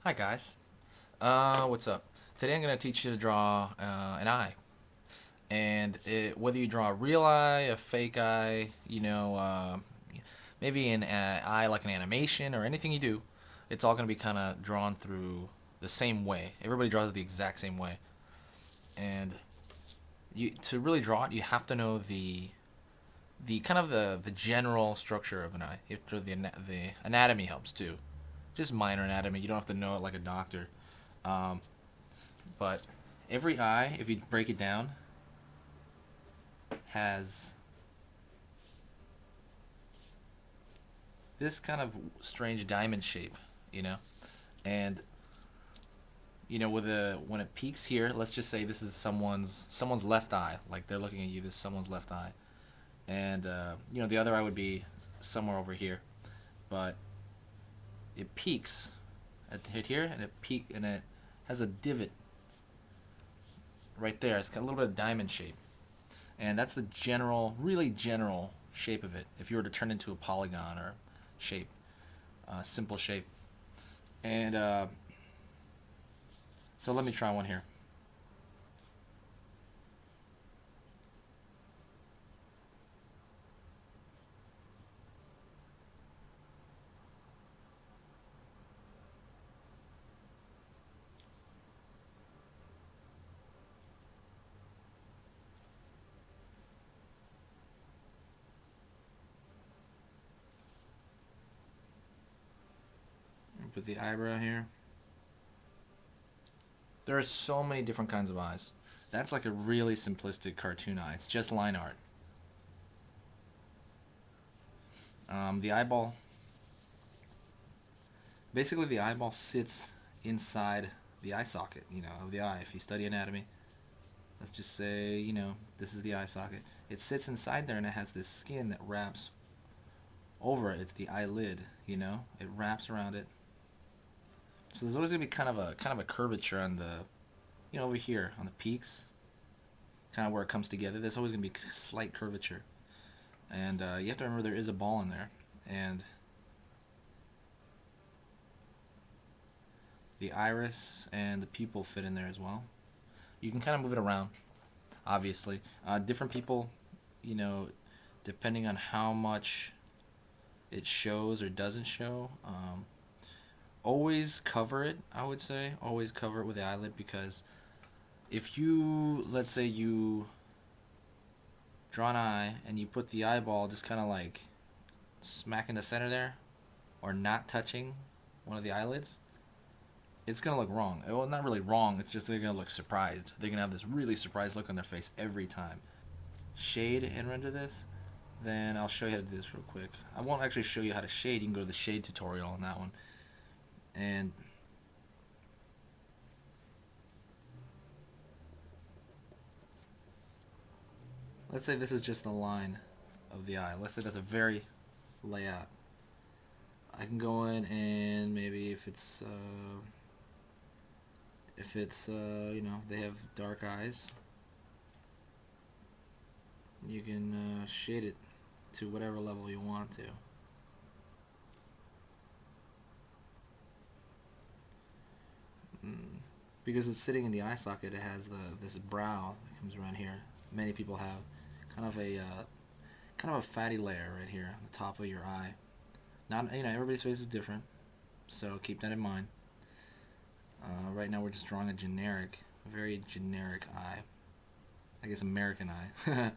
Hi guys. What's up? Today I'm going to teach you to draw an eye. Whether you draw a real eye, a fake eye, maybe an eye like an animation or anything you do, it's all going to be kind of drawn through the same way. Everybody draws it the exact same way. And to really draw it, you have to know the kind of the general structure of an eye. The anatomy helps too. Just minor anatomy. You don't have to know it like a doctor. Um, But every eye, if you break it down, has this kind of strange diamond shape, you know? And with a when it peaks here, let's just say this is someone's left eye, like they're looking at you. This is someone's left eye, and the other eye would be somewhere over here. But it peaks at the hit here, and it has a divot right there. It's got a little bit of diamond shape, and that's the really general shape of it. If you were to turn it into a polygon or shape, simple shape, and so let me try one here. Put the eyebrow here. There are so many different kinds of eyes. That's like a really simplistic cartoon eye. It's just line art. The eyeball, basically, the eyeball sits inside the eye socket, of the eye. If you study anatomy, let's just say, this is the eye socket. It sits inside there and it has this skin that wraps over it. It's the eyelid, It wraps around it. So there's always gonna be kind of a curvature on the, over here on the peaks, kind of where it comes together. There's always gonna be slight curvature, and you have to remember there is a ball in there, and the iris and the pupil fit in there as well. You can kind of move it around, obviously. Different people, you know, depending on how much it shows or doesn't show. Always cover it, I would say. Always cover it with the eyelid, because if you, let's say you draw an eye and you put the eyeball just kind of like smack in the center there, or not touching one of the eyelids, it's gonna look wrong. Well, not really wrong. It's just they're gonna look surprised. They're gonna have this really surprised look on their face every time. Shade and render this. Then I'll show you how to do this real quick. I won't actually show you how to shade. You can go to the shade tutorial on that one. And let's say this is just the line of the eye. Let's say that's a very layout. I can go in and maybe if they have dark eyes, you can shade it to whatever level you want to. Because it's sitting in the eye socket, it has this brow that comes around here. Many people have kind of a fatty layer right here on the top of your eye. Not everybody's face is different, so keep that in mind. Right now we're just drawing a very generic eye. I guess American eye.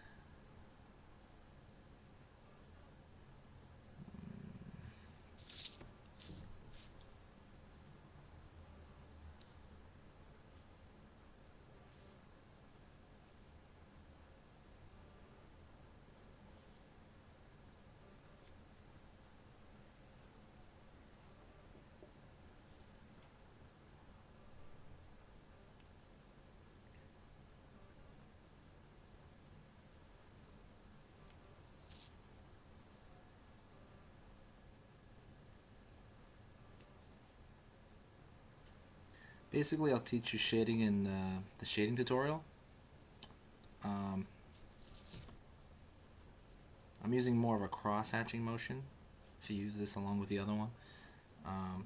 Basically, I'll teach you shading in the shading tutorial. Um, I'm using more of a cross-hatching motion if you use this along with the other one. Um,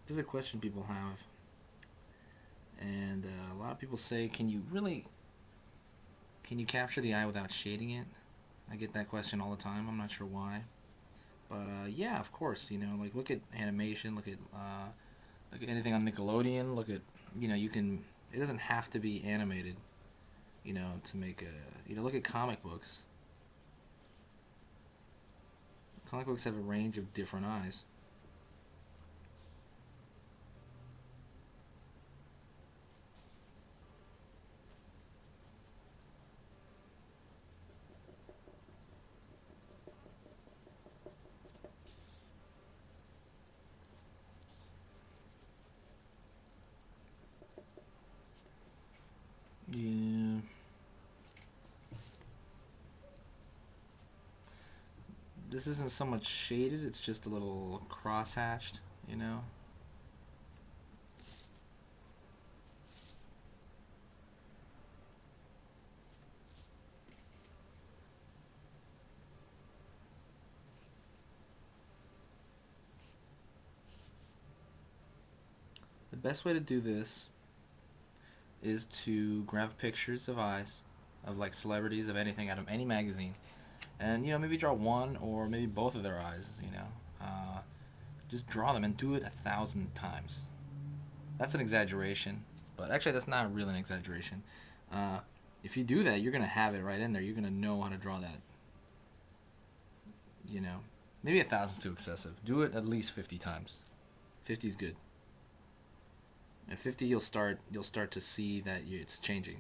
This is a question people have, and a lot of people say, can you capture the eye without shading it? I get that question all the time. I'm not sure why, but yeah, of course. Like look at animation, look at anything on Nickelodeon. Look at you can. It doesn't have to be animated, to make a. Look at comic books. Comic books have a range of different eyes. Yeah. This isn't so much shaded, it's just a little cross-hatched, you know? The best way to do this is to grab pictures of eyes of like celebrities of anything out of any magazine, and maybe draw one or maybe both of their eyes. Just draw them and do it 1,000 times. That's an exaggeration, but actually that's not really an exaggeration. Uh, if you do that, you're gonna have it right in there. You're gonna know how to draw that. You know, Maybe 1,000's too excessive. Do it at least 50 times. 50 is good. At 50, you'll start to see that it's changing.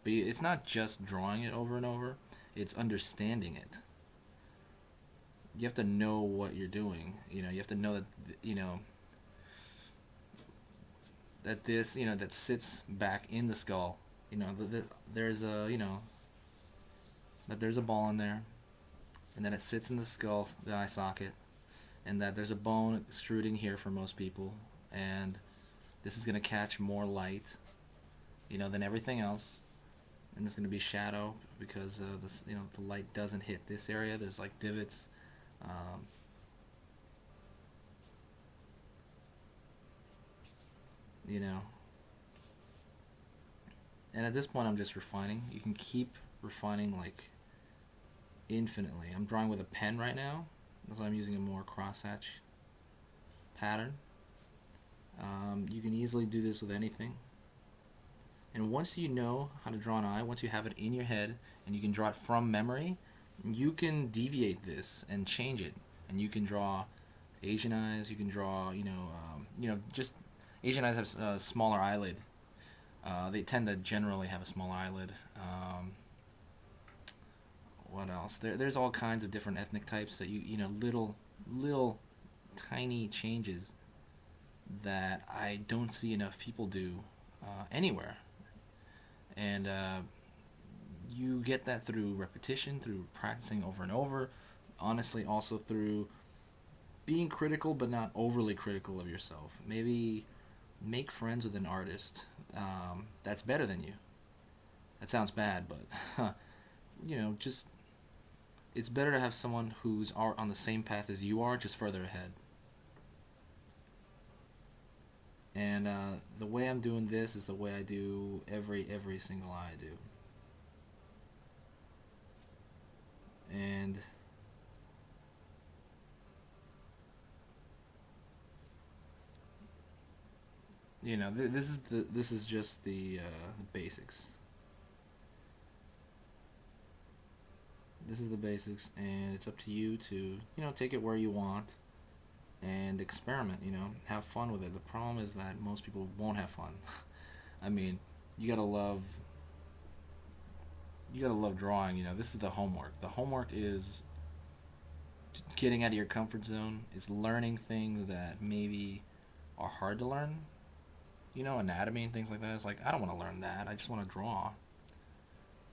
But it's not just drawing it over and over. It's understanding it. You have to know what you're doing. You have to know that that this that sits back in the skull. There's a that there's a ball in there, and then it sits in the skull, the eye socket, and that there's a bone extruding here for most people, and this is gonna catch more light, than everything else, and there's gonna be shadow because the light doesn't hit this area. There's like divots. Um, you know, and at this point, I'm just refining. You can keep refining like infinitely. I'm drawing with a pen right now. That's why I'm using a more crosshatch pattern. You can easily do this with anything. And once you know how to draw an eye, once you have it in your head and you can draw it from memory, you can deviate this and change it. And you can draw Asian eyes. You can draw, just Asian eyes have a smaller eyelid. They tend to generally have a smaller eyelid. What else? There's all kinds of different ethnic types that little tiny changes that I don't see enough people do anywhere, and you get that through repetition, through practicing over and over. Honestly, also through being critical but not overly critical of yourself. Maybe make friends with an artist that's better than you. That sounds bad, but just it's better to have someone who's on the same path as you are, just further ahead. And the way I'm doing this is the way I do every single eye I do. And this is just the basics. This is the basics, and it's up to you to take it where you want and experiment. Have fun with it. The problem is that most people won't have fun. I mean, you gotta love you gotta love drawing. This is the homework. The homework is getting out of your comfort zone. It's learning things that maybe are hard to learn. Anatomy and things like that. It's like I don't want to learn that. I just want to draw.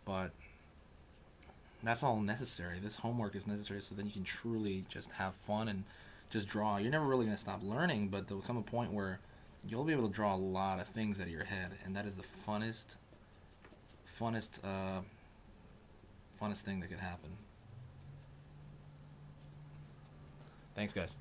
But that's all necessary. This homework is necessary so then you can truly just have fun and just draw. You're never really going to stop learning, but there'll come a point where you'll be able to draw a lot of things out of your head, and that is the funnest, funnest thing that could happen. Thanks, guys.